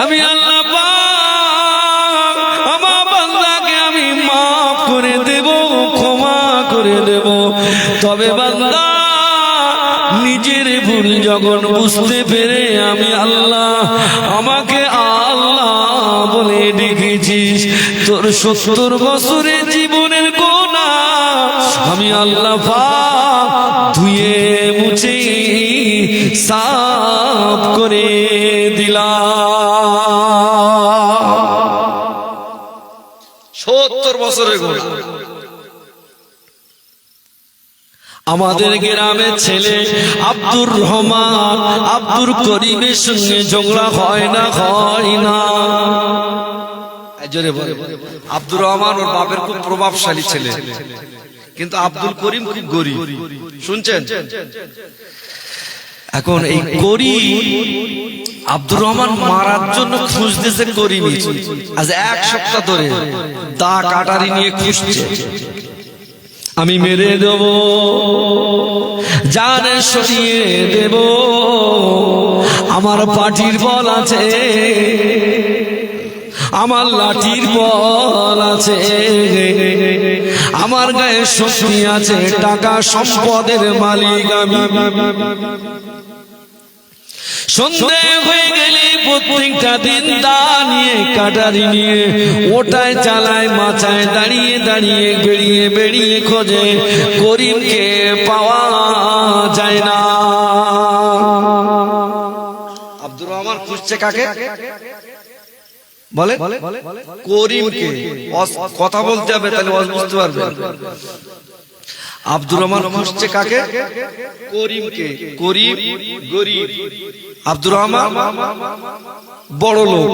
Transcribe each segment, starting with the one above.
আমি আল্লাহ পাক আমার বান্দাকে আমি মাফ করে দেব, ক্ষমা করে দেব। তবে বান্দা নিজের ভুল যখন বুঝতে পেরে আমি আল্লাহ, আমাকে আল্লাহ বলে ডেকেছিস, তোর 70 বছরের জীবনের গুনাহ আমি আল্লাহ পাক ধুয়ে মুছে সাফ করে দিলাম। 70 বছরের গুনাহ। আমাদের গ্রামের ছেলে আব্দুর রহমান, আব্দুল করিমের সঙ্গে ঝগড়া হয় না? জোরে বলে। আব্দুর রহমান ওর বাপের খুব প্রভাবশালী ছেলে, কিন্তু আব্দুল করিম খুব গরিব। শুনছেন? এখন এই করিম আব্দুর রহমান মারার জন্য খুঁজতেছে করিম, আজ 1 সপ্তাহ ধরে দা কাটারি নিয়ে খুঁজছে। আমি মেরে দেব, জানে সরিয়ে দেব, আমার পাটির বল আছে, আমার লাঠির বল আছে, আমার গায়ে শক্তি আছে, টাকা সম্পদের মালিক আমি। সন্ধে হয়ে গেলে প্রত্যেকটা দিন দা নিয়ে কাটারি নিয়ে ওটায় চালায়, মাচায় দাঁড়িয়ে দাঁড়িয়ে বেরিয়ে বেরিয়ে খোঁজে, করিমকে পাওয়া যায় না। আব্দুর রহমান খুঁজছে কাকে? বলে করিমকে। কথা বলতে হবে, তাহলে বুঝতে পারবে। আব্দুর রহমান খুঁজছে কাকে? করিমকে। করিম গরিব, আব্দুর রহমান বড় লোক।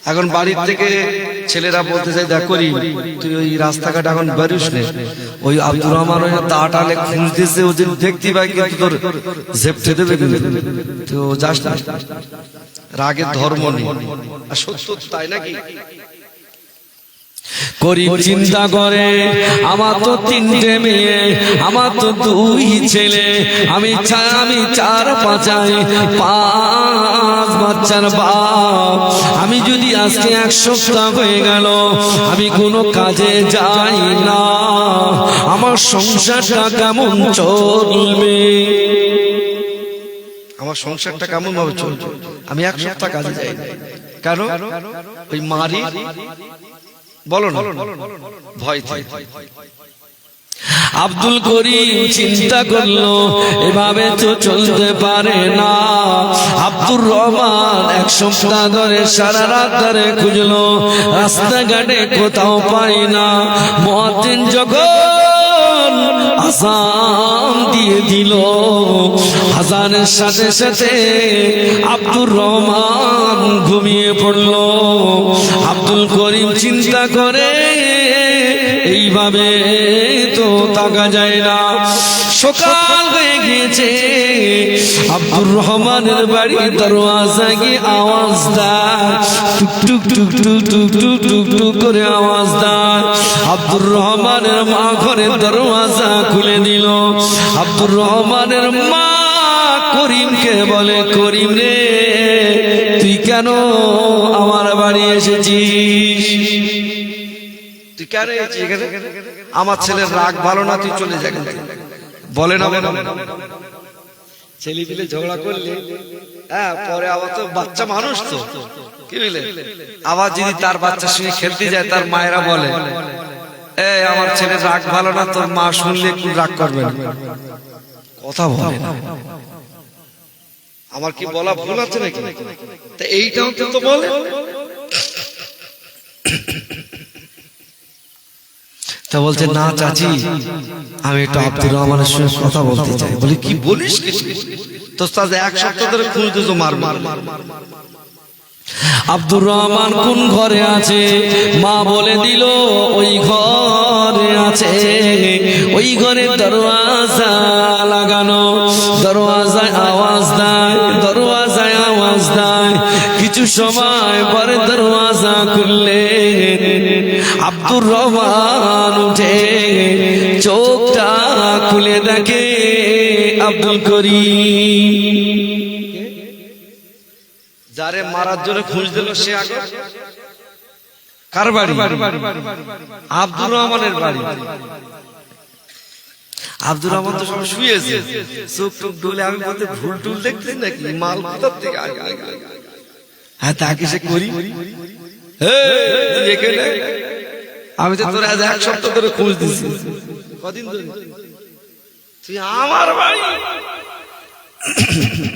এখন বাড়ির থেকে ছেলেরা বলতে চাই, দেখ করিম তুই ওই রাস্তাঘাট এখন বেরোস না, ওই আব্দুর রহমান ওই দাটালে খুঁজতেছে, ও যে দেখতে পাই কিন্তু তোর ঝেপটে দেবে, তো যাস না। রাগের ধর্ম নেই, আর সত্য তাই নাকি? করিম চিন্তা করে, আমার তো 3টে মেয়ে, আমার তো 2 ছেলে, আমি 4-5 বাচ্চার বাপ। আমি যদি আজকে 1 সপ্তাহ হয়ে গেল আমি কোনো কাজে যাই না, আমার সংসারটা কেমন চলবে? আমার সংসারটা কেমন ভাবে চলবে? আমি 1 সপ্তাহ কাজে যাই না কেন? ওই মারি বলো না, ভয় থাকে। আব্দুল করিম চিন্তা করলো, এভাবে তো চলতে পারে না। আব্দুর রহমান 1 সপ্তাহ ধরে সারা রাত ধরে খুঁজলো, রাস্তাঘাটে কোথাও পাই না। মুয়াজ্জিন যখন আযান দিয়ে দিল, আযানের সাথে সাথে আব্দুর রহমান ঘুমিয়ে পড়ল। আব্দুল করিম চিন্তা করে, এইভাবে তো থাকা যায় না। সকাল হয়ে গিয়েছে, আব্দুর রহমানের বাড়ির দরওয়াজায় গিয়ে আওয়াজ দেয়, টুক টুক টুক টুক টুক টুক টুক করে আওয়াজ দেয়। আব্দুর রহমানের মা ঘরের দরওয়াজা খুলে দিল। আব্দুর রহমানের মা করিমকে বলে, করিম রে তুই কেন আমার বাড়ি এসেছিস? তুই কেন এসেছিস? আমার ছেলের রাগ ভালো না, তুই চলে যা। বলে না, ছেলে পিলে ঝগড়া করলে পরে আবার তো বাচ্চা মানুষ, তো কি বলে, আবার যদি তার বাচ্চার সঙ্গে খেলতে যায়, তার মায়েরা বলে, আমার ছেলের রাগ ভালো না, তোর মা শুনলে একটু রাগ করবে না। কথা বলে না। আমার কি বলা ভুল আছে নাকি? তা এইটাও তো বলে। তা বলছে, না চাচি আমি একটু আব্দুর রহমানের সঙ্গে কথা বলতে চাই। বলে, কি বলিস? তো 1 সপ্তাহ ধরে খুঁজতেছো, মার মার মার। আব্দুর রহমান কোন ঘরে আছে? মা বলে দিল ওই ঘরে আছে, ওই ঘরে দরওয়াজা লাগানো। দরওয়াজায় আওয়াজ দেয়, দরওয়াজায় আওয়াজ দেয়। কিছু সময় পরে দরওয়াজা খুললে আব্দুর রহমান উঠে চোখটা খুলে দেখে আব্দুল করিম। যারে মারার জন্য খুঁজ দিল সে আগে কার বাড়ি? আব্দুর রহমানের বাড়ি। আব্দুর রহমান তো সব শুয়েছে, চোখ টুক ডুলে আমি বলতে ভুল টুল দেখতেছি নাকি, মাল কোথার থেকে হ্যাঁ তাকে সে করি আমি তো তোর আজ 1 সপ্তাহ ধরে খোঁজ দিচ্ছি। কদিন ধরে? তুই আমার বাড়ি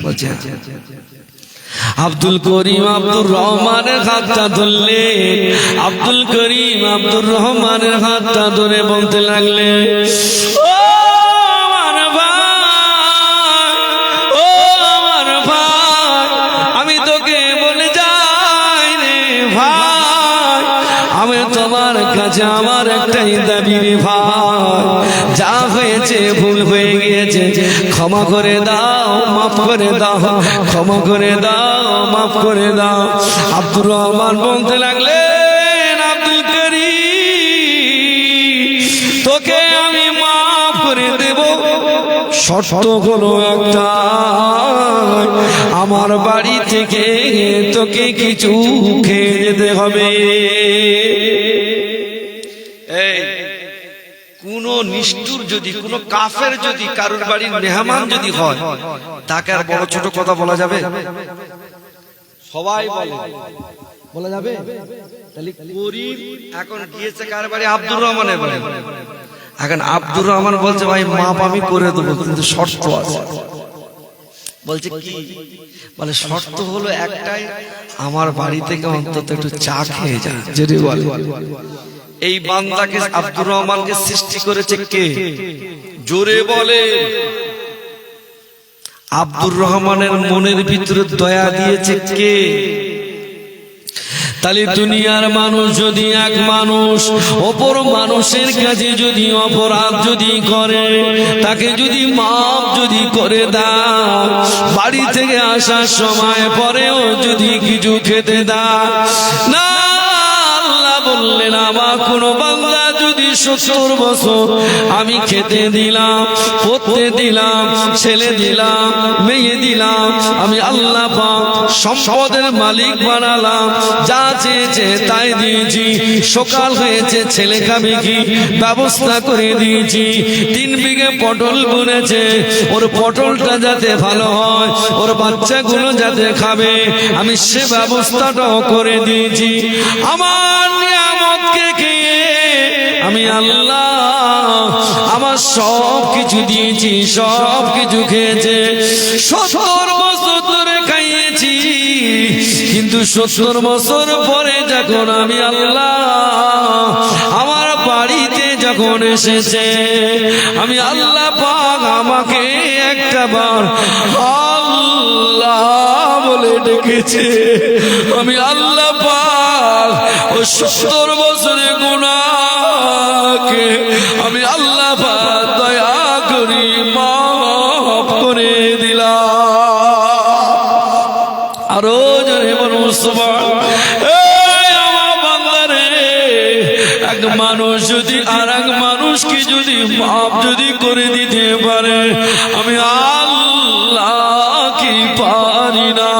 বলছে। আব্দুল করিম আব্দুর রহমানের হাতটা ধরলে, আব্দুল করিম আব্দুর রহমানের হাতটা ধরে বলতে লাগলে, ও আমার ভাই, ও আমার ভাই, আমি তোকে বলে যাই রে ভাই, আমি তোমার কাছে আমার একটাই দাবি রে ভাই, যা হয়েছে ভুল হয়ে গিয়েছে, ক্ষমা করে দাও, মাফ করে দাও, ক্ষমা করে দাও, মাফ করে দাও। আব্দুর রহমান বলতে লাগলেন, আব্দুল করিম তোকে আমি মাফ করে দেব, শর্ত হলো একটা, আমার বাড়ি থেকে তোকে কিছু খেয়ে যেতে হবে। এই কোন নিষ্ঠুর যদি, কোন কাফের যদি কারোর বাড়ির মেহমান যদি হয়, তাকে আর বড় ছোট কথা বলা যাবে? সবাই বলে, বলা যাবে? তাহলে করিম এখন গিয়েছে কার বাড়ি? আব্দুর রহমানের বাড়ি। এখন আব্দুর রহমান বলছে, ভাই মাপ আমি করে দেবো, কিন্তু শর্ত আছে। বলছে কি? বলে শর্ত হলো একটাই, আমার বাড়ি থেকে অন্তত একটু চা খেয়ে যায়। যদি বলে এই বান্দাকে, আব্দুর রহমানকে সৃষ্টি করেছে কে? জোরে বলে। আব্দুর রহমানের মনের ভিতরে দয়া দিয়েছে কে? তাহলে দুনিয়ার মানুষ যদি এক মানুষ অপর মানুষের কাছে যদি অপরাধ যদি করে, তাকে যদি মাফ যদি করে দেয়, বাড়ি থেকে আসার সময় পরেও যদি কিছু খেতে দেয় না, আল্লাহ বললেন আমার কোন বান্দা যদি 70 বছর আমি খেতে দিলাম, পড়তে দিলাম, ছেলে দিলাম, মেয়ে দিলাম, আমি আল্লাহ পাক সম্পদের মালিক বানালাম, যা চেয়েছে তাই দিয়েছি, সকাল হয়েছে ছেলে খাবে কি ব্যবস্থা করে দিয়েছি, 3 বিঘে পটল বুনেছে, ওর পটলটা যাতে ভালো হয়, ওর বাচ্চাগুলো যাতে খাবে, আমি সে ব্যবস্থাটাও করে দিয়েছি। আমার নিয়ামতকে খেয়ে আমি আল্লাহ আমার সব কিছু দিয়েছি, সব কিছু খেয়েছে, 70 বছর ধরে খাইয়েছি, কিন্তু 70 বছর পরে যখন আমি আল্লাহ আমার বাড়িতে যখন এসেছে, আমি আল্লাহ পাক আমাকে একটা বার আল্লাহ বলে ডেকেছে, আমি আল্লাহ পাক ও 70 বছরের গুনাহকে আমি আল্লাহ পাক দয়া করি মাফ করে দিলাম। আরো জোরে বলুন সুবহানাল্লাহ। এক মানুষ যদি আর এক মানুষকে যদি মাফ যদি করে দিতে পারে, আমি আল্লাহ কি পারি না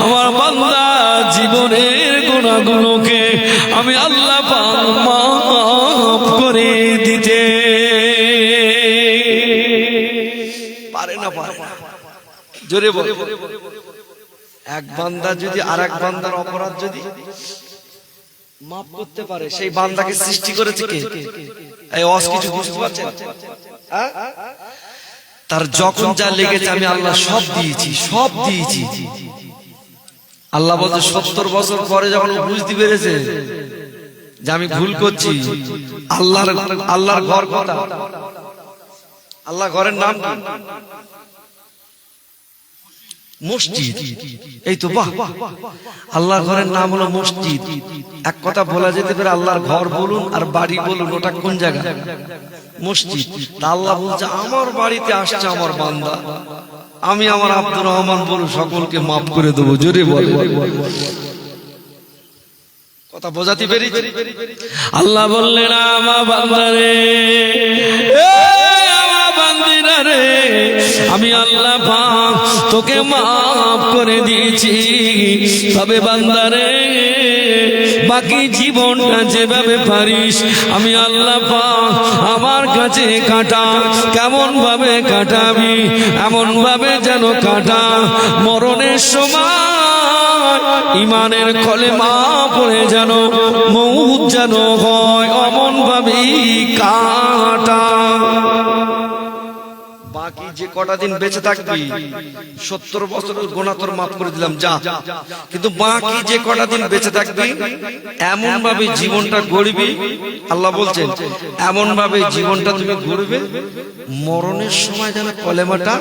আমার বান্দা জীবনের গুনাহগুলোকে আমি আল্লাহ পাক মাফ করে দিতে পারে না? পারে। জোরে বল। এক বান্দা যদি আর এক বান্দার অপরাধ যদি মাফ করতে পারে, সেই বান্দাকে সৃষ্টি করেছে কে? এই ওয়াজ কিছু বুঝতে পারছেন? তার যখন যা লেগেছে আমি আল্লাহ সব দিয়েছি, সব দিয়েছি। আল্লাহ বলছে 70 বছর পরে যখন বুঝতে পেরেছে যে আমি ভুল করছি, আল্লাহর ঘর কথা, আল্লাহ ঘরের নাম কি? মসজিদ। এই তো বাহ, আল্লাহর ঘরের নাম হলো মসজিদ। এক কথা বলা যেতে পারে আল্লাহর ঘর বলুন আর বাড়ি বলুন, ওটা কোন জায়গা? মসজিদ। তা আল্লাহ বলছে আমার বাড়িতে আসছে আমার বান্দা, আমি আমার আব্দুর রহমান বলুন সকলকে মাফ করে দেবো। জোরে বল। কথা বোঝাতে পেরেছি? আল্লাহ বললেন আমার বান্দারে, আমার বান্দিরা রে আমি আল্লাহ পাক তোকে মাফ করে দিয়েছি, তবে বান্দা রে বাকি জীবনটা যেভাবে পারিস আমি আল্লাহ পাক আমার কাছে কাটা কেমন ভাবে কাটাবি, এমন ভাবে যেন কাটা মরণের সময় ইমানের কলেমা পড়ে যেন মউত যেন হয় অমন ভাবেই কাটা। বাকি যে কটা দিন বেঁচে থাকবি 70 বছরের গুনাহ তোর মাফ করে দিলাম যা, কিন্তু বাকি যে কটা দিন বেঁচে থাকবি এমন ভাবে জীবনটা গড়বি, আল্লাহ বলছেন এমন ভাবে জীবনটা তুমি গড়বে মরণের সময় যেন কলেমাটা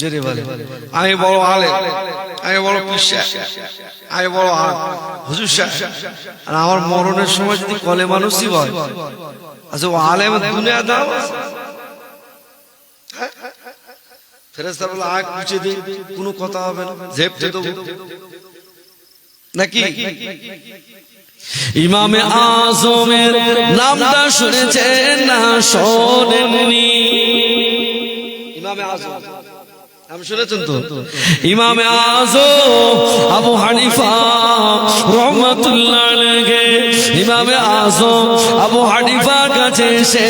জেরে বলে আমি বড় আলেম, আমি বড় পীর সাহেব, আমি বড় হুজুর সাহেব, আর আমার মরণের সময় যদি কলেমা নসিব হয়, আচ্ছা ও আলেম দুনিয়া দাও ফেরেশতা বলে আগ পিছে দিন কোনো কথা হবে না, ঝেপতে দেব নাকি? ইমামে আজমের নামটা শুনেছেন না শোনেননি? ইমামে আজম নাম শুনেছেন তো? ইমামে আজম আবু হানিফা রাহমাতুল্লাহ আলাইহি, ইমামে আজম আবু হানিফার কাছে এসে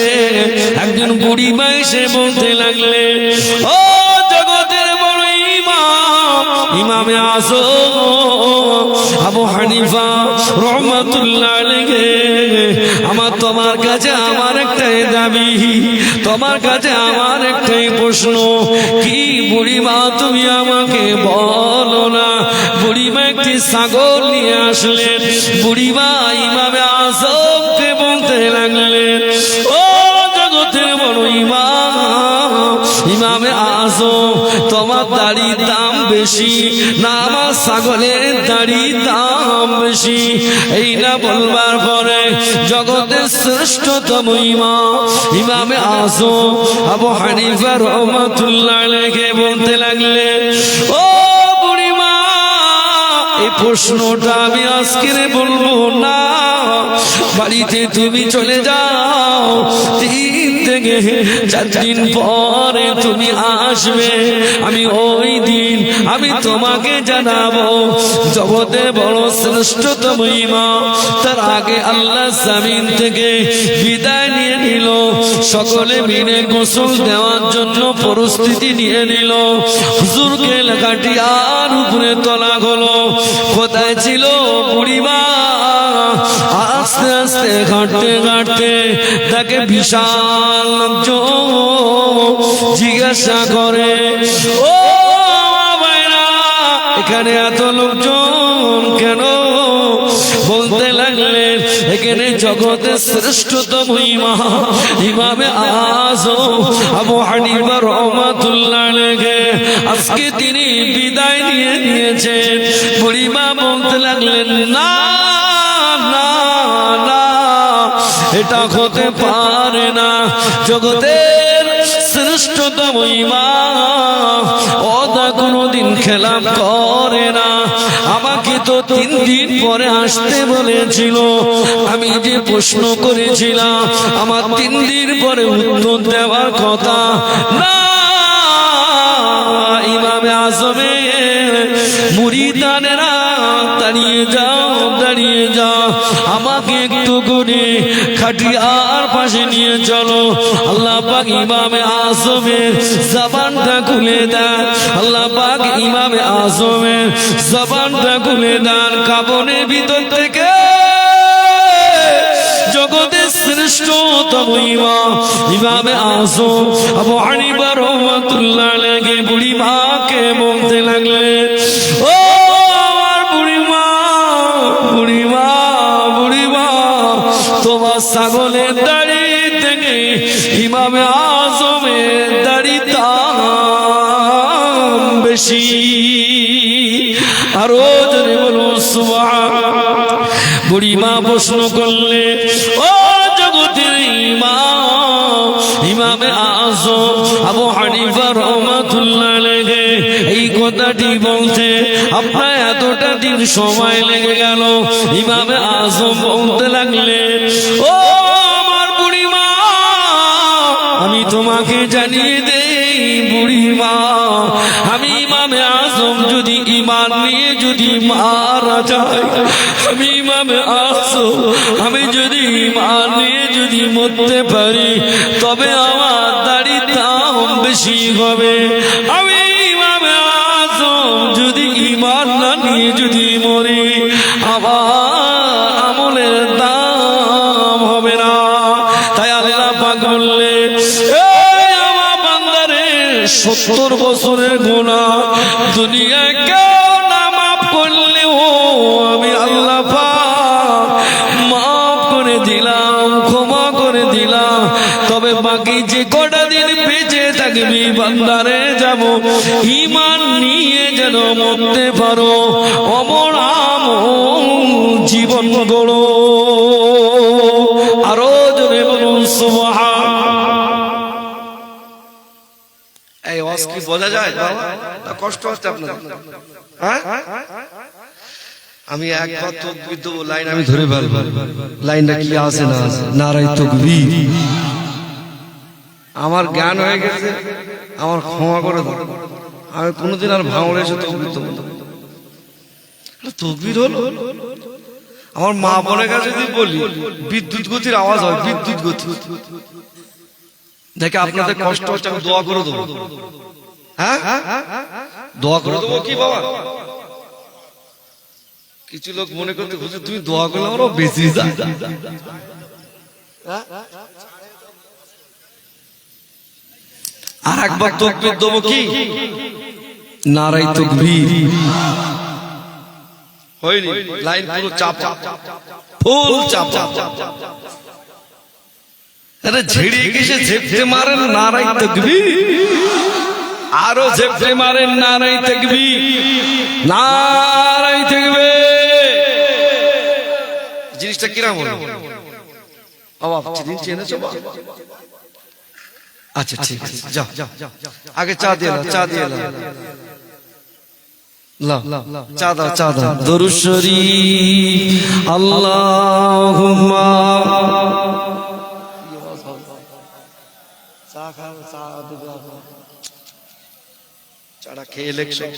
একজন বুড়ি মা এসে বলতে লাগলে, ও জগতের বড় ইমাম ইমামে আজম আবু হানিফা রাহমাতুল্লাহ আলাইহি, আমার তোমার কাছে আমার একটাই দাবি, তোমার কাছে আমার একটাই প্রশ্ন, কি বুড়িমা তুমি আমাকে বলো না? বুড়িমা একটি ছাগল নিয়ে আসলেন, বুড়িমা ইমামে আজমকে বলতে লাগলেন, ও জগতের বড় ইমাম ইমামে আজম তোমার দাড়ির দাম বেশি না আমার ছাগলের দাড়ির দাম বেশি? এই না বলবার পরে জগতের শ্রেষ্ঠতম ইমাম ইমামে আজম আবু হানিফা রাহমাতুল্লাহ আলাইহি বলতে লাগলেন, ও বুড়িমা এই প্রশ্নটা আমি আজকে বলবো না, বাড়িতে তুমি চলে যাও, 3 থেকে 4 দিন পরে তুমি আসবে, আমি ওই দিন আমি তোমাকে জানাবো জগতের বড় শ্রেষ্ঠতম ইমাম। তার আগে আল্লাহ জমিন থেকে বিদায় নিয়ে নিল, সকলে মিলে গোসল দেওয়ার জন্য পরিস্থিতি নিয়ে নিল, হুজুরকে কাটিয়ার উপরে তোলা হলো। কোথায় ছিল বুড়িমা? আস্তে আস্তে ঘাটতে ঘাটতে তাকে বিশাল লোকজন জিজ্ঞাসা করে, ও ভাইরা এখানে এত লোকজন কেন? বলতে লাগলেন, এখানে জগতের শ্রেষ্ঠতম ইমাম ইমামে আজম আবু হানিফা রাহমাতুল্লাহ আলাইহি আজকে তিনি বিদায় নিয়ে নিয়েছেন। বুড়িমা বলতে লাগলেন, না না না, এটা হতে পারে না, জগতের শ্রেষ্ঠতম ইমাম ওদা কোনদিন খেলাম করে না, আমাকে তো 3 দিন পরে আসতে বলেছিল, আমি যে প্রশ্ন করেছিলাম আমার 3 দিন পরে উত্তর দেওয়ার কথা না। ইমামে আজমের মুরিদানেরা দাঁড়িয়ে যাও দাঁড়িয়ে যাও, আমাকে একটু করে খাটিয়ার পাশে নিয়ে চলো। আল্লাহ পাক ইমামে আজমের জবানটা খুলে দেন, আল্লাহ পাক ইমামে আজমের জবানটা খুলে দেন, কাবনের ভিতর থেকে জগতের শ্রেষ্ঠতম ইমাম ইমামে আজম আবু হানিফা রাহমাতুল্লাহ আলাইহি বুড়ি মাকে বলতে লাগলেন, ও আমার বুড়ি মা, বুড়ি মা, বুড়ি মা, তোমার ছাগলের দাড়ি থেকে ইমামে আজমের দাড়ি দাম বেশি। আরো জোরে বলো সুবহান। বুড়ি মা প্রশ্ন করলে, ও জগতের ইমাম ইমামে আজম আবু হানিফা রাহমাতুল্লাহ আলাইহি এই কথাটি বলতে আপনার এতটা দিন সময় লেগে গেল? ইমামে আজম বলতে লাগলেন, ও আমার বুড়ি মা, আমি আমি ইমামে আজম যদি ঈমান নিয়ে যদি মারা যায়, আমি ইমামে আজম আমি যদি ঈমান নিয়ে যদি মরতে পারি, তবে আমার দাড়ির দাম বেশি হবে। আমি ইমামে আজম যদি ঈমান না নিয়ে যদি মরি, আমার আমলের দাম হবে না। তাই আল্লাহ পাক বললেন, এই আমার বান্দারে 70 বছরের গুনাহ দুনিয়ায় কেউ না মাফ করলেও আমি আল্লাহ পাক মাফ করে দিলাম, ক্ষমা করে দিলাম। তবে বাকি যে কটা দিন বেঁচে থাকবি বান্দারে, যাব ঈমান নিয়ে যেন মরতে পারো, অমর জীবন গড়ো। আরো জোরে বলুন সুবহান। এই ওয়াজ কি বোঝা যায় বাবা? কষ্ট হচ্ছে আপনাদের? হ্যাঁ, আমি একবার তাকবীর দেব, লাইন আমি ধরে ফেলবো, লাইনটা কি আছে না আছে। নারায়ে তাকবীর। আমার জ্ঞান হয়ে গেছে, আমার ক্ষমা করে দাও। আমি কোনোদিন আর ভাঙড়ে এসে তাকবীর দেব না। তাকবীর হলো আমার মা বোনের কাছে যদি বলি বিদ্যুৎ গতির আওয়াজ হয়, বিদ্যুৎ গতি দেখে আপনাদের কষ্ট হচ্ছে, আমি দোয়া করে দেবো। হ্যাঁ, দোয়া করে দেবো কি বাবা? কিছু লোক মনে করতে খুঁজে তুমি দোয়া করলে আমারও বেশি যায়। আর একবার তাকবীর দেবো কি? নারায়ে তাকবীর। হয়নি, লাইন পুরো চাপ, ফুল চাপ। আরে ঝেড়িয়ে গেছে, ঝেপটে মারেন নারায়ে তাকবীর। আরো ঝেপটে মারেন নারায়ে তাকবীর, নারায়ে তাকবীর। জিনিসটা কিরকম হলো বাবা? চিনি চেনেছো? আচ্ছা ঠিক আছে, যাও আগে চা দিয়ে চা দিয়ে চা দাও, চা দাও। দরুদ শরীফ। আল্লাহুম্মা চা খাও, চা দুটো চাটা খেয়ে ইলেকশন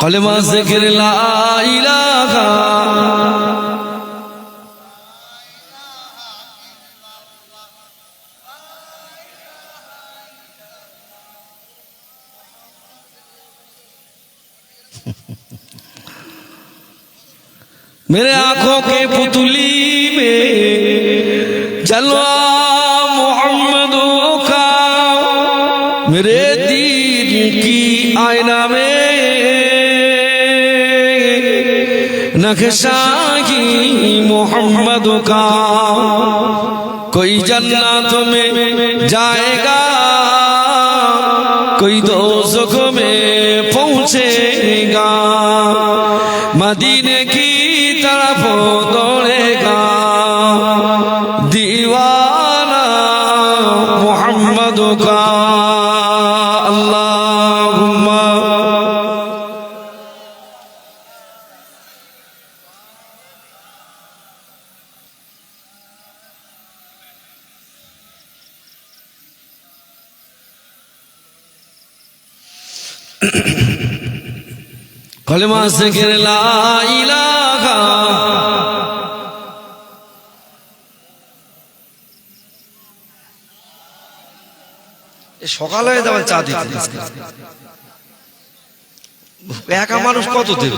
কলেমা জিকির লা ইলাহা मेरे आंखों के पुतली में जलवा मोहम्मदों का, मेरे दीन की आईना में नक्शा ही मोहम्मद का। कोई जन्नत में जाएगा, कोई दोज़ख में पहुंचेगा, मदीने की तरफ दौड़ेगा दीवाना मोहम्मद का। अल्लाहुम्मा कलमा जिक्र ला इलाहा। সকালে যাবেন চা দিতে, একা মানুষ কত দেবে?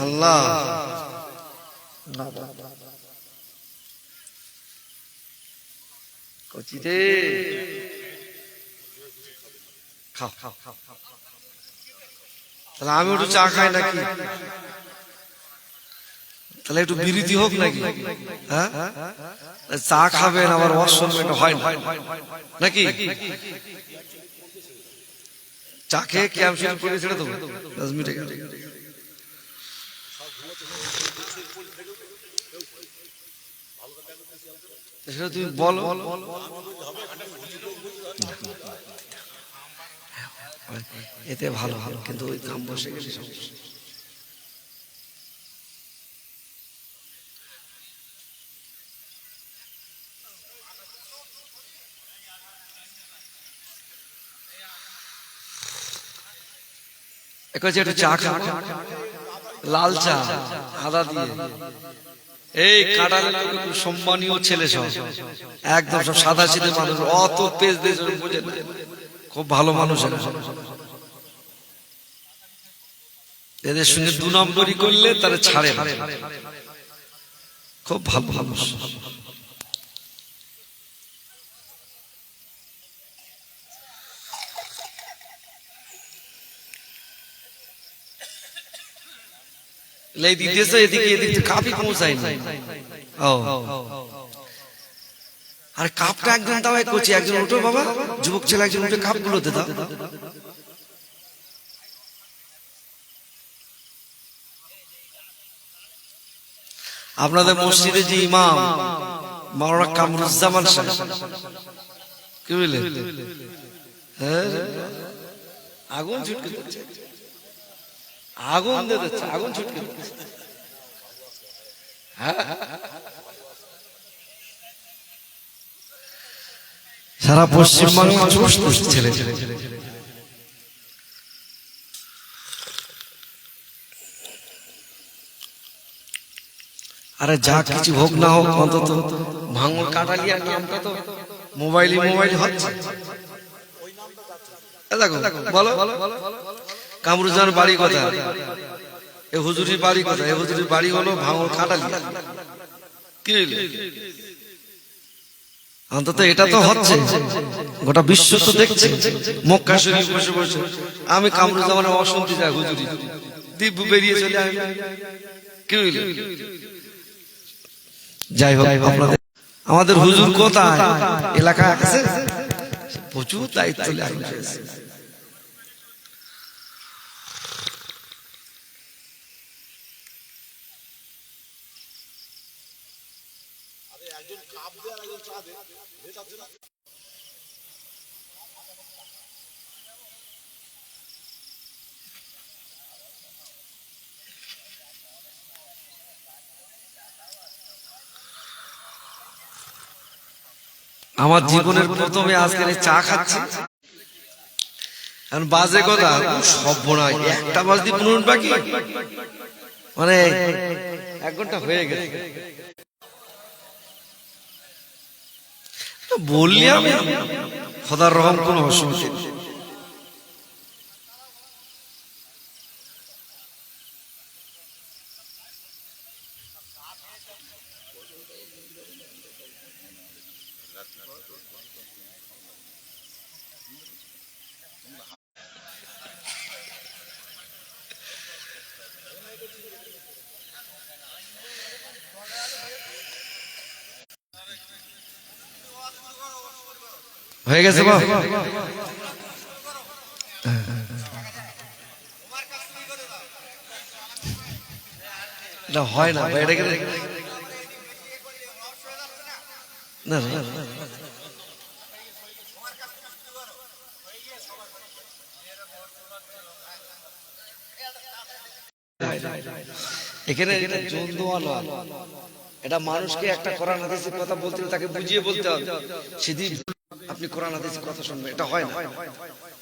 আল্লাহ কচিতে খাও, তাহলে আমি একটু চা খাই নাকি? তাহলে একটু বিরতি হোক নাকি? হ্যাঁ, চা খাবেন আবার অসম্মান হয় না নাকি? চা খেয়ে ক্যাম্প শুরু করে ছেড়ে দেবো 10 মিনিটে গেল সেটা তুমি বলো এতে ভালো ভালো কিন্তু ওই কাম বসে গেলে সমস্যা একটু চা খা লাল চা আদা দিয়ে এই কাটালে সম্মানীয় ছেলে সব একদম সব সাদা সিধে মানুষ অত পেজ দিয়ে বুঝে খুব ভালো মানুষ এদের সঙ্গে 2 নম্বরই করলে তারা ছাড়ে খুব ভালো মানুষ এদিকে কাপই পৌঁছায়নি আর কাপটা একজন দাও করছি একজন উঠো বাবা যুবক ছেলে একজন উঠে কাপ গুলোতে দাও আপনাদের মসজিদে যে ইমাম মাওলানা কামরুজ্জামান সাহেব কি বলে আগুন ছুটকে দিচ্ছে আগুন দিচ্ছে আগুন ছুটকে দিচ্ছে সারা পশ্চিমবঙ্গ ছেলে আরে যা কিছু হোক না হোক অন্তত ভাঙর কাটালিয়ার নামটা তো মোবাইলে হচ্ছে দেখো বলো কামরুজান বাড়ি কথা এ হুজুরির বাড়ি কথা এ হুজুরির বাড়ি হলো ভাঙর কাটালিয়া কি অন্তত এটা তো হচ্ছে গোটা বিশ্ব তো দেখছে মক্কা শরীফ বসে বসে আমি কামরুজ্জামানের অশান্তি যাই হুজুরি দিব্য বেরিয়ে চলে আমি কি যাই হোক আপনাদের আমাদের হুজুর কোথায় এলাকায় আছে প্রচুর দায়িত্ব লাগছে আমার জীবনের প্রথমে আজকে চা খাচ্ছি এখন বাজে কথা সর্বনাশ 1টা বাজে 15 মিনিট বাকি মানে 1 ঘন্টা হয়ে গেছে বললি আমি খোদার রহম কোন অসুবিধা নেই হয়ে গেছে হয় না না এখানে জোর দেওয়া নয় এটা মানুষকে একটা কোরআন হাদিসের কথা বলতে তাকে বুঝিয়ে বলতে হবে সেদিন আপনি কোরআন হাদিসের কথা শুনবেন এটা হয় না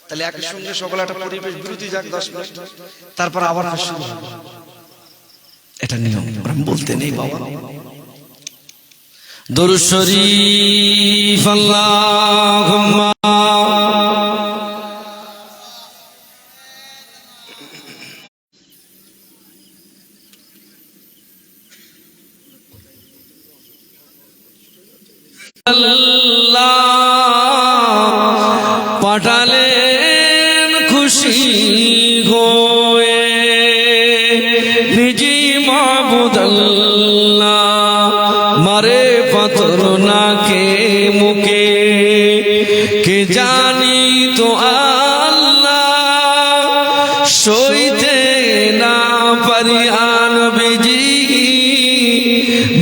তাহলে একই সঙ্গে সকলে একটা পরিবেশ বিরোধী যাক 10 মিনিট তারপর আবার শুরু হবে এটা নিয়ম আমি বলতে নেই বাবা দরুদ শরীফ আল্লাহুম্মা পাঠালেন খুশি হয়ে নিজি মাবুদ আল্লাহ মারে পাথর নাকে মুখে কে জানি তো আল্লাহ পারিয়ান বেজি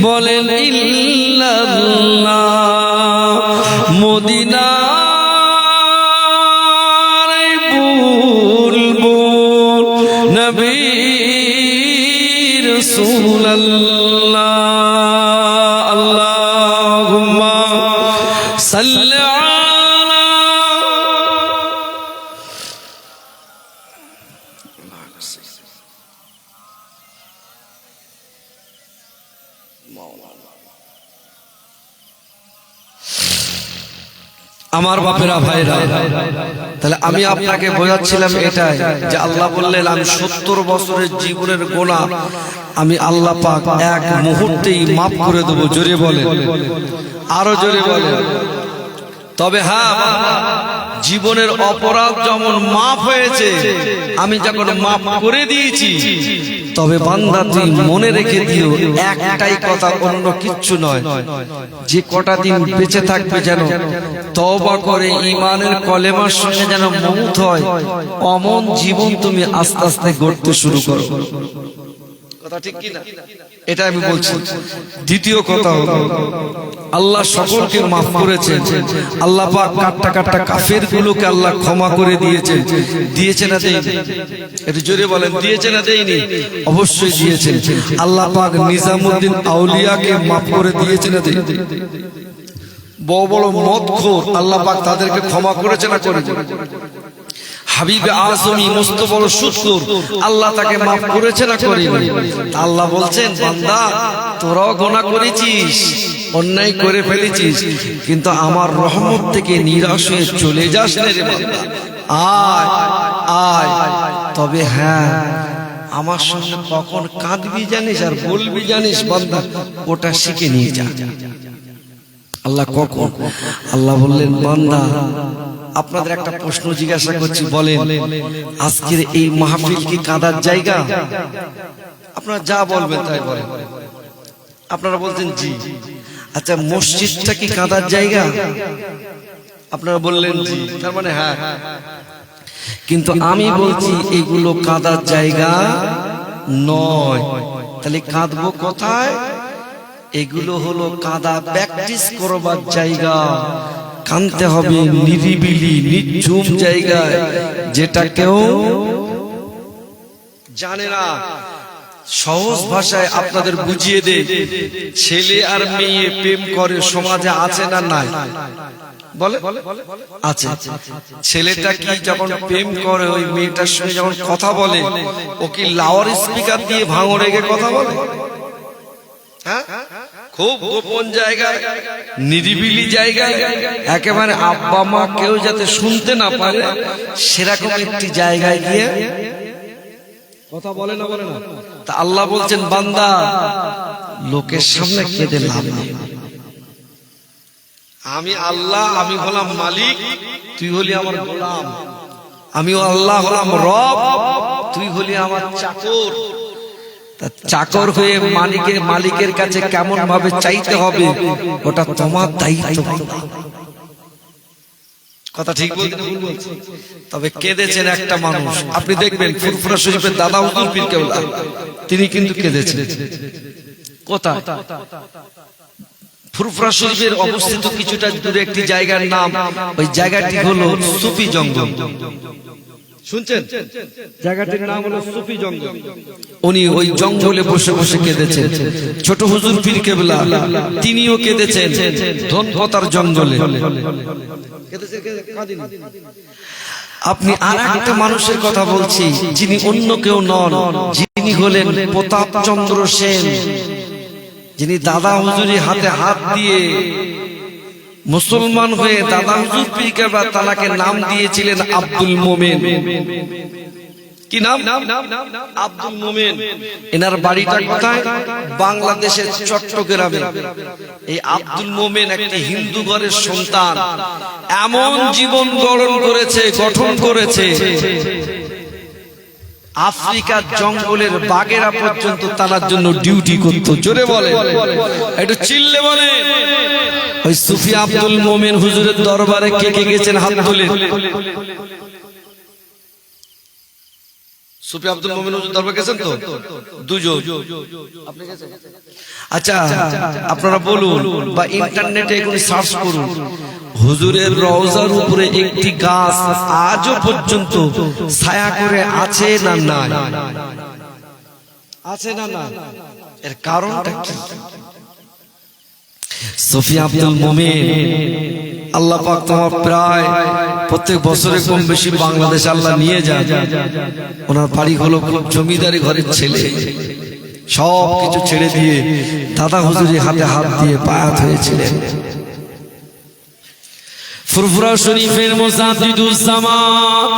বলেন ইল্লাল্লাহ মদিনার বুলবুল নবী রাসূলুল্লাহ আল্লাহুম্মা সাল্লি আমার বাপেরা ভাইরা। তাহলে আমি আপনাকে বোঝাচ্ছিলাম এটাই যে আল্লাহ বললেন আমি 70 বছরের জীবনের গুনাহ আমি আল্লাহ পাক এক মুহূর্তেই মাফ করে দেব। জোরে বলেন, আরো জোরে বলেন। তবে হ্যাঁ, জীবনের অপরাধ যেমন মাফ হয়েছে, আমি যখন মাফ করে দিয়েছি, তবে বান্দা তুই মনে রেখে দিও একটাই কথা, অন্য কিচ্ছু নয়, যে কটা দিন বেঁচে থাকবে যেন তওবা করে ঈমানের কলেমার সঙ্গে যেন মউত হয়, অমন জীবন তুমি আস্তে আস্তে গড়তে শুরু করো। কথা ঠিক কি না? এটা আমি বলছি। দ্বিতীয় কথা হলো আল্লাহ সকলকে মাফ করেছেন। আল্লাহ পাক কাট্টা কাট্টা কাফেরগুলোকে আল্লাহ ক্ষমা করে দিয়েছেন। দিয়েছে না দেয়নি? একটু জোরে বলেন, দিয়েছে না দেয়নি? অবশ্যই দিয়েছেন। আল্লাহ পাক নিজামউদ্দিন আউলিয়াকে মাফ করে দিয়েছে না দেয়নি? বড় বড় মদখোর আল্লাহ পাক তাদেরকে ক্ষমা করেছে না করেছে? হাবিব আজমি মস্ত বড় সুদখোর আল্লাহ তাকে মাফ করেছে না করেনি? আল্লাহ বলছেন বান্দা তোরাও গুনাহ করেছিস, অন্যায় করে ফেলেছিস, কিন্তু আমার রহমত থেকে নিরাশ হয়ে চলে যাস না রে বান্দা, আয় আয়। তবে হ্যাঁ, আমার সঙ্গে কখন কাঁদবি জানিস আর বলবি জানিস বান্দা, ওটা শিখে নিয়ে যা। আল্লাহ কখন? আল্লাহ বললেন বান্দা আপনাদের একটা প্রশ্ন জিজ্ঞাসা করছি, বলেন আজকের এই মাহফিল কি কাঁদার জায়গা? আপনারা যা বলবেন তাই বলেন। আপনারা বলছেন জি। আচ্ছা, মসজিদটা কি কাঁদার জায়গা? আপনারা বললেন জি, তার মানে হ্যাঁ। কিন্তু আমি বলছি এগুলো কাঁদার জায়গা নয়। তাহলে কাঁদবো কোথায়? এগুলো হলো কাঁদা প্র্যাকটিস করবার জায়গা। কাঁদতে হবে নিরিবিলি নিঝুম জায়গায়, যেটা কেউ জানে না। সহজ ভাষায় আপনাদের বুঝিয়ে দে, ছেলে আর মেয়ে প্রেম করে সমাজে আছে না নাই? বলে আছে। ছেলেটা কি যখন প্রেম করে ওই মেয়েটার সঙ্গে যখন কথা বলে, ও কি লাউড স্পিকার দিয়ে ভাঙড় রেগে কথা বলে? হ্যাঁ, খুব গোপন জায়গায়, নিরিবিলি জায়গায়, একেবারে আব্বা মা কেউ যাতে শুনতে না পারে সেরকম একটি জায়গায় গিয়ে কথা বলে না, বলে না? তা আল্লাহ বলছেন বান্দা লোকের সামনে কেঁদে লাভ নেই। আমি আল্লাহ, আমি হলাম মালিক, তুই হলি আমার গোলাম। আমি আল্লাহ হলাম রব, তুই হলি আমার চাকর। চাকর হয়ে মালিকের কাছে কেমন ভাবে চাইতে হবে ওটা তোমার দায়িত্ব। কথা ঠিক বলতে ভুল বলছি? তবে কেঁদেছেন একটা মানুষ, আপনি দেখবেন ফুরফুরা শরীফের দাদা হুজুর পীর কেবলা, তিনি কিন্তু কেঁদেছেন। কোথায়? ফুরফুরা শরীফের অবস্থিত কিছুটা দূরে একটি জায়গার নাম, ওই জায়গাটি হলো সুফি জঙ্গল। শুনছেন? জায়গাটির নাম হলো সুফি জঙ্গল। উনি ওই জঙ্গলে বসে বসে কেঁদেছেন। ছোট হুজুর পীর কেবলা তিনিও কেঁদেছেন ধনপতার জঙ্গলে। আপনি আর একটা মানুষের কথা বলছি, যিনি অন্য কেউ নন, যিনি হলেন প্রতাপচন্দ্র সেন, যিনি দাদা হুজুরি হাতে হাত দিয়ে মুসলমান হয়ে দাদা হুজুর পীর কেবলা তালাকে নাম দিয়েছিলেন আব্দুল মোমেন। কি নাম? আব্দুল মোমেন। এনার বাড়িটা কোথায়? বাংলাদেশের চট্টগ্রামে। এই আব্দুল মোমেন একটি হিন্দু ঘরের সন্তান, এমন জীবন গঠন করেছে আফ্রিকার জঙ্গলের বাঘেরা পর্যন্ত তার জন্য ডিউটি করত। জোরে বলে, একটু চিল্লে বলে। ওই সুফি আব্দুল মোমেন হুজুরের দরবারে কে কে গেছেন হাত তুলে? সুফি আব্দুল মুমিন হুজুর দরবার গেছেন তো? দুজন। আপনি গেছেন? আচ্ছা, আপনারা বলুন বা ইন্টারনেটে এখন সার্চ করুন, হুজুরের রওজার উপরে একটি গাছ আজও পর্যন্ত ছায়া করে আছে না নাই? আছে না না? এর কারণটা কি? সুফি আব্দুল মুমিন আল্লাহ পাক তোমার প্রায় প্রত্যেক বছরে কম বেশি বাংলাদেশ আল্লাহ নিয়ে যায়। ওনার বাড়ি হলো খুব জমিদারি ঘরের ছেলে, সব কিছু ছেড়ে দিয়ে দাদা হুজুরের হাতে হাত দিয়ে বায়াত হয়েছিলেন। ফুরফুরা শরীফের মুজাদ্দিদুজ্জামান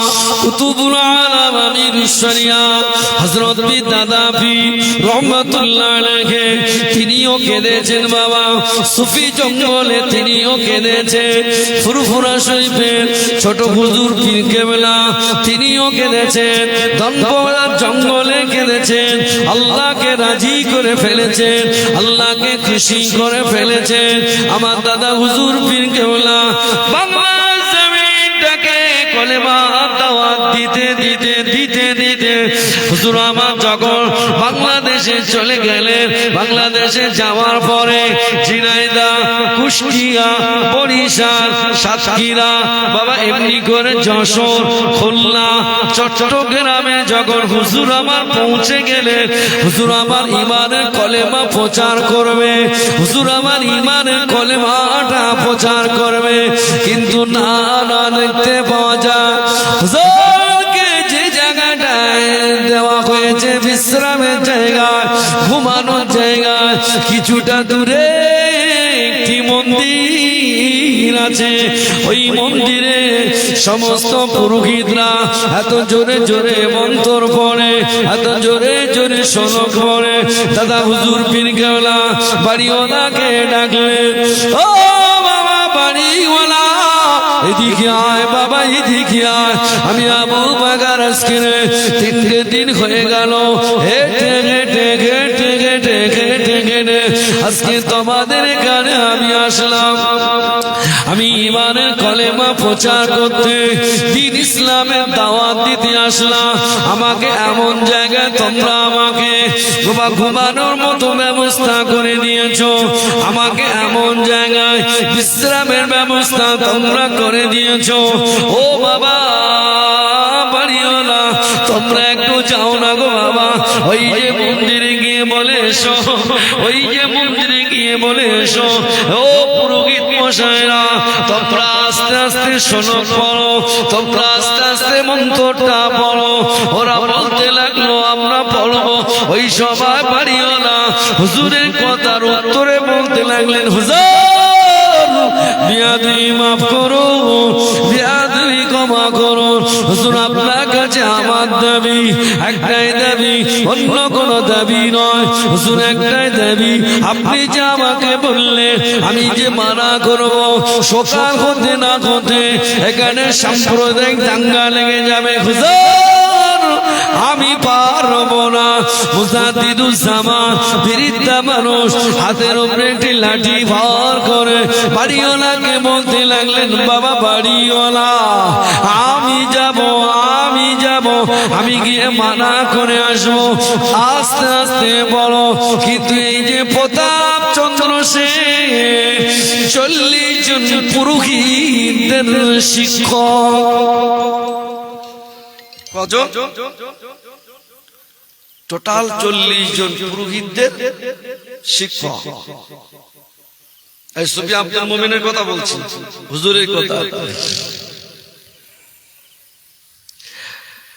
কুতুবুল আলাম আমিরুশ শরিয়াত হযরত দাদা পীর রহমাতুল্লাহ আলাইহি তিনিও কেঁদেছেন বাবা। সুফি জঙ্গলে তিনিও কেঁদেছেন। ফুরফুরা শরীফের ছোট হুজুর পীর কেবলা তিনিও কেঁদেছেন। দনপোড়ার জঙ্গলে কেঁদেছেন। আল্লাহকে রাজি করে ফেলেছেন, আল্লাহকে খুশি করে ফেলেছেন। আমার দাদা হুজুর পীর কেবলা বাংলার জমিনটাকে কলেমা দাওয়াত দিতে দিতে দিতে দিতে হুজুর আমার যখন বাংলাদেশে চলে গেলেন, বাংলাদেশে যাওয়ার পরে ঝিনাইদহ, কুষ্টিয়া, বরিশাল, সাতক্ষীরা, বাবা এমনি করে যশোর, খুলনা, চট্টগ্রামে যখন হুজুর আমার পৌঁছে গেলেন, হুজুর আমার ইমানের কলেমা প্রচার করবে, হুজুর আমার ইমানের কলেমাটা প্রচার করবে। কিন্তু না না, দেখতে পাওয়া যায় হুজুরকে যে জায়গাটায় দেওয়া হয়েছে বিশ্রামের জায়গায়, ঘুমানোর জায়গায়, কিছুটা দূরে একটি মন্দির আছে। ওই মন্দিরে সমস্ত পুরোহিতরা এত জোরে জোরে মন্ত্র পড়ে, এত জোরে জোরে শোনক পড়ে। দাদা হুজুর পীর কেবলা বাড়িওয়ালাকে ডাকলেন, ও বাবা বাড়িওয়ালা, এদিকে আয় বাবা, এদিকে আয়। আমি আবু বাকার আজকে 3 দিন হয়ে গেল হেঁটে হেঁটে হেঁটে হেঁটে হেঁটে হেঁটে আজকে তোমাদের এখানে আমি আসলাম। আমি ইমানের কলেমা প্রচার করতে, দ্বীন ইসলামের দাওয়াত দিতে আসলাম। আমাকে এমন জায়গায় তোমরা আমাকে ঘুমানোর মতো ব্যবস্থা করে দিয়েছো, আমাকে এমন জায়গায় বিশ্রামের ব্যবস্থা তোমরা করে দিয়েছো। ও বাবা বাড়িওয়ালা, তোমরা একটু যাও না গো বাবা, ওই যে মন্দিরে গিয়ে বলে এসো, ওই যে মন্দিরে গিয়ে বলে এসো। ও পুরোহিত মশাইরা, তোমরা আস্তে আস্তে শোনো পড়ো, তোমরা আস্তে আস্তে মন্ত্রটা পড়ো। ওরা বলতে লাগলো আমরা পড়বো। ওই সবাই বাড়িওয়ালা হুজুরের কথার উত্তরে বলতে লাগলেন, হুজুর বিয়াদবি মাফ করো, বিয়াদবি ক্ষমা করো। হুজুর আপনার কাছে আমার দাবি, একটাই দাবি, অন্য কোনো দাবি নয়। হুজুর একটাই দাবি, আপনি যে আমাকে বললেন আমি যে মানা করব, সকাল হতে না হতে এখানে সাম্প্রদায়িক দাঙ্গা লেগে যাবে। হুজুর আমি পারবো না। মুজাদ্দিদুজ্জামান বৃদ্ধা মানুষ, হাতের উপরে একটি লাঠি ভর করে বাড়িওয়ালাকে বলতে লাগলেন, বাবা বাড়িওয়ালা, আমি যাব, আমি যাব, আমি গিয়ে মানা করে আসবো। আস্তে আস্তে বলো, কিন্তু এই যে প্রতাপ চন্দ্র সেন 40 জন পুরোহিতদের শিক্ষক, কজন? টোটাল 40 জন পুরোহিতদের শিক্ষক। এই সুফি আব্দুল মুমিনের কথা বলছি, হুজুরের কথা।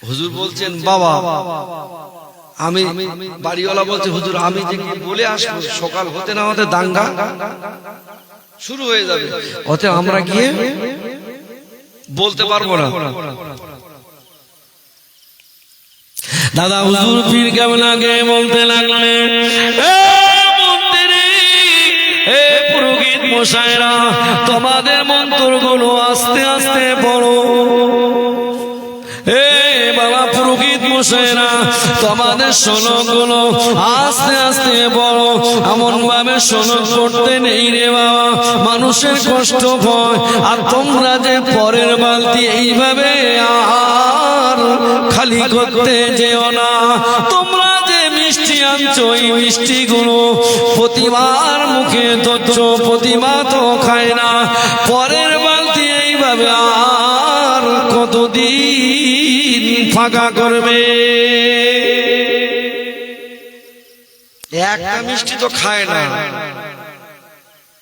হুজুর বলছেন, বাবা আমি, বাড়িওয়ালা বলছে, হুজুর আমি যে বলে আসবো, সকাল হতে না হতে দাঙ্গা শুরু হয়ে যাবে, ওতে আমরা গিয়ে বলতে পারবো না। দাদা হুজুর পীর কেবলাকে বলতে লাগলেন, এ পুরোহিত মশাইরা, তোমাদের মন্ত্রগুলো আস্তে আস্তে পড়ো। এ বাবা পুরোহিত মশাইরা, তোমাদের শোনকগুলো আস্তে আস্তে পড়ো। এমন ভাবে শোনক করতে নেই রে বাবা, মানুষের কষ্ট হয়। আর তোমরা যে পরের বালতি এইভাবে আর খালি খালি করতে যেও না। তোমরা যে মিষ্টি আনছো এই মিষ্টিগুলো প্রতিবার মুখে ধরছ, প্রতিমা তো খায় না, পরের বালতি এইভাবে আর কতদিন ফাঁকা করবে? একটা মিষ্টি তো খায় না,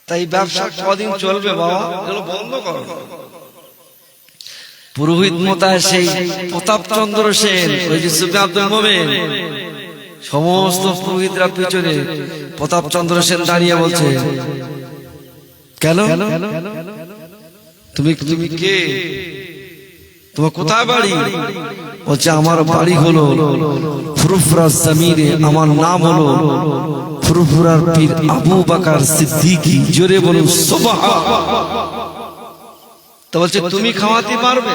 তাই ব্যবসা কদিন চলবে বাবা? এগুলো বন্ধ করো। পুরোহিত মতায় সেই প্রতাপচন্দ্র সেন, ওই যে সুফি আব্দুল মোমেন, সমস্ত পুরোহিতরা পিছনে, প্রতাপচন্দ্র সেন দাঁড়িয়ে বলছে, কেন তুমি তুমি কে, তোমার কোথায় বাড়ি? বলছে আমার বাড়ি হলো ফুরফুরা জমিনে, আমার নাম হলো ফুরফুরার পীর আবু বকর সিদ্দিকী। জোরে বলুন সুবহান। তো বলছে তুমি খাওয়াতে পারবে?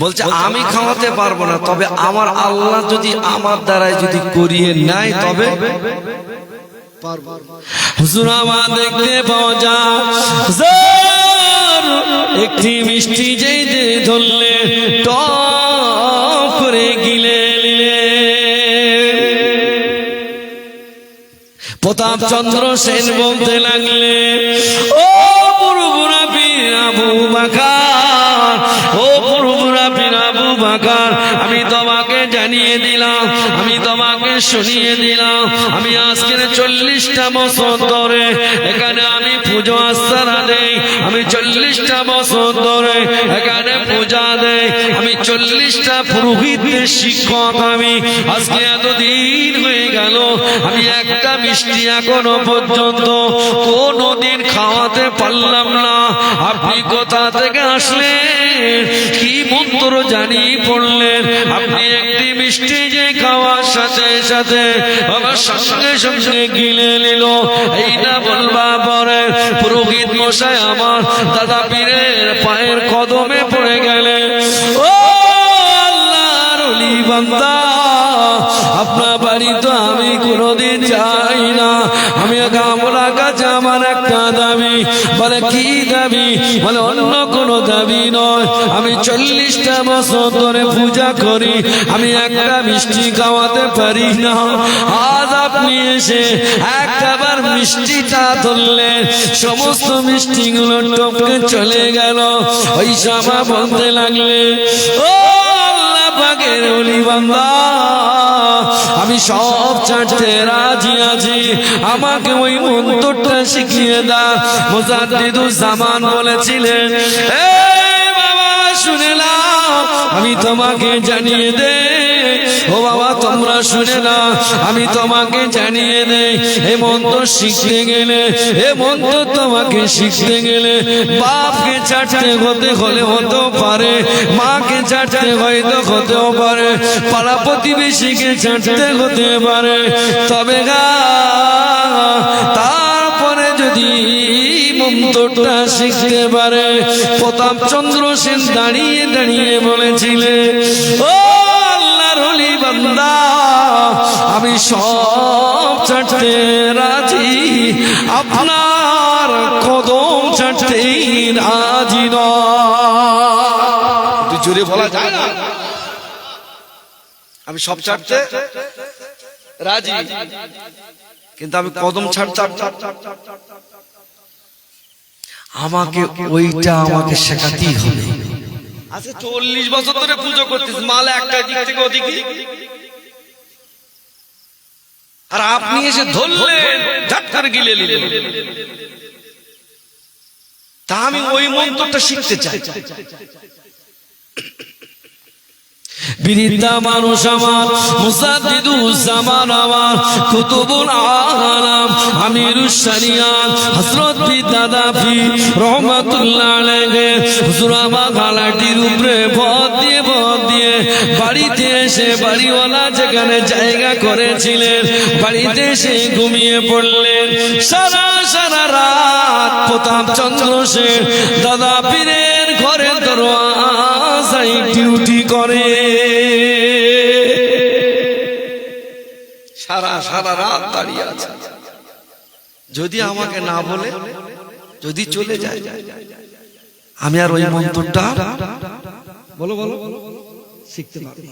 বলছে আমি খাওয়াতে পারবো না, তবে আমার আল্লাহ যদি আমার দ্বারাই যদি করিয়ে নেয় তবে পারবো। হুজুর আমার দেখতে পাওয়া যায় একটি মিষ্টি যেই যে ধরলে টপ করে গিলে নিলে। প্রতাপচন্দ্র সেন বলতে লাগলে, ও ফুরফুরা পীর আবু বকর, ও ফুরফুরা পীর আবু বকর, আমি তোমাকে জানিয়ে দিলাম, আমি তোমাকে শুনিয়ে দিলাম, আমি আজকের 40টা বছর ধরে এখানে আমি পুজো আস্তানা দেই, আমি 40টা বছর ধরে এখানে পূজা দেই, আমি 40টা পুরোহিতের শিক্ষক, আমি আজকে এতদিন হয়ে গেল আমি একটা মিষ্টি এখনো পর্যন্ত কোনদিন খাওয়াতে পারলাম না। আপনি কোথা থেকে আসলেন, কি মন্ত্র জানি পড়লেন, আপনি একটি মিষ্টি যে খাওয়ার সাথে সাথে আমার সঙ্গে সঙ্গে গিলে নিল। এইটা বলবা পরে পুরোহিত মশাই আমার দাদা পীরের পায়ের কদমে পড়ে গেলে, ও আল্লাহর ওলি বান্দা, আপনার বাড়ি তো আমি কোনোদিন যাই না, আমি আপনার কাছে আমার একটা দাবি। বলে কি দাবি? বলে অন্য কোনো দাবি নয়, আমি 40টা বছর ধরে পূজা করি, আমি একটা মিষ্টি খাওয়াতে পারি না, আজ আপনি এসে একটাবার মিষ্টিটা ধরলেন, সমস্ত মিষ্টিগুলো টপকে চলে গেল। ওই সময় বলতে লাগলে, ও আল্লাহ পাকের ওলি বান্দা, আমি সব ছাড়তে রাজি আছি, আমাকে ওই মন্ত্রটা শিখিয়ে দাও। মুজাদ্দিদুজ জামান বলেছিলেন, এই বাবা শুনে নাও, আমি তোমাকে জানিয়ে দে, ও বাবা তোমরা শুনে নাও, আমি তোমাকে জানিয়ে দেই, এই মন্ত্র শিখতে গেলে, এ মন্ত্র তোমাকে শিখতে গেলে বাপকে ছাড়তে হতে হলে হতে পারে, মাকে ছাড়তে হয়তো হতেও পারে, পাড়া প্রতিবেশীকে ছাড়তে হতে পারে, তবে তারপরে যদি মন্ত্রটা শিখতে পারে। প্রতাপচন্দ্র সেন দাঁড়িয়ে দাঁড়িয়ে বলেছিলেন, ও আল্লাহর ওলি বান্দা, আমি সব ছাড়তে রাজি, আপনার কদম ছাড়তেই রাজি নয়। জোরে বলা যায় না, আমি সব ছাড়তে রাজি, কিন্তু আমি কদম ছাড়তাম। আমাকে ওইটা আমাকে শেখাতেই হবে। আজকে 40 বছর ধরে পুজো করতেছি, মাল একটা দিক থেকে ওদিকে, আর আপনি এসে ধরলেন, ঝটকার গিলে নিলেন। তা আমি ওই মন্ত্রটা শিখতে চাই। বিরিন্দা মানুষ আমার, মুজাদ্দিদুজ জামান আমার, কুতুবুল আলাম, আমিরুশ শরিয়াত হযরত দাদা পীর রহমাতুল্লাহ আলাইহি, হুজুর আমার গালাটির উপরে ভর দিয়ে বাড়িতে এসে বাড়িওয়ালা যেখানে জায়গা করেছিলেন বাড়িতে এসে ঘুমিয়ে পড়লেন। সারা রাত প্রতাপচন্দ্র সেন দাদা পীরের ঘরের দরওয়াজায় ডিউটি করে। সারা রাত দাঁড়িয়ে আছে, যদি আমাকে না বলে, যদি চলে যায়, আমি আর ওই মন্ত্রটা বলো শিখতে পারবে।